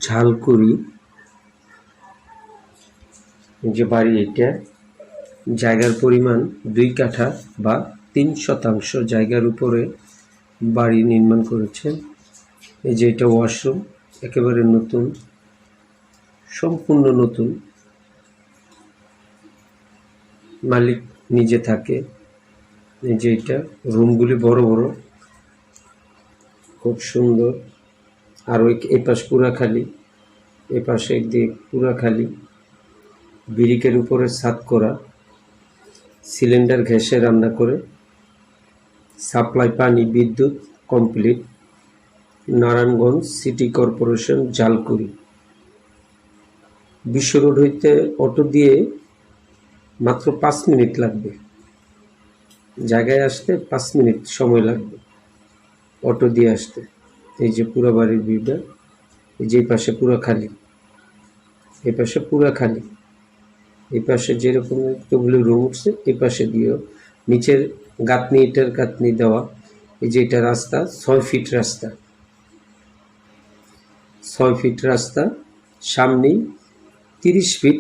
ঝালকুড়ি যে বাড়ি, এটা জায়গার পরিমাণ 2 কাঠা বা 3% জায়গার উপরে বাড়ি নির্মাণ করেছেন। এই যে এটা ওয়াশরুম, একেবারে নতুন, সম্পূর্ণ নতুন, মালিক নিজে থাকে। এই যে এটা রুমগুলি বড় বড়, খুব সুন্দর। আর এই পাশ পুরা খালি, এ পাশে একদিক পুরা খালি, ব্রিকের উপরে ছাদ করা, সিলিন্ডার গ্যাসে রান্না করে, সাপ্লাই পানি বিদ্যুৎ complete. Narayanganj city corporation, Jhalkuri. Bishwa road হইতে অটো দিয়ে মাত্র 5 মিনিট লাগবে, জায়গায় আসতে 5 মিনিট সময় লাগবে অটো দিয়ে আসতে। এই যে পুরো বাড়ির ভিউটা, এই যে পাশে পুরো খালি, এই পাশে পুরো খালি, এই পাশে যেরকম একটুগুলো রুম উঠছে, এই পাশে দিয়েও নিচের গাঁথনি, ইটের গাঁথনি দেওয়া। এই যে এটা রাস্তা, 6 ফিট রাস্তা, 6 ফিট রাস্তা, সামনেই 30 ফিট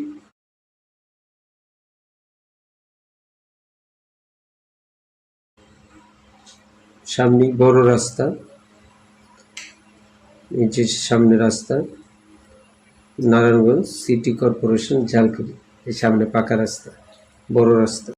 সামনেই বড় রাস্তা। এই যে সামনে রাস্তা, নারায়ণগঞ্জ সিটি কর্পোরেশন, ঝালকুড়ি। এই সামনে পাকা রাস্তা, বড় রাস্তা।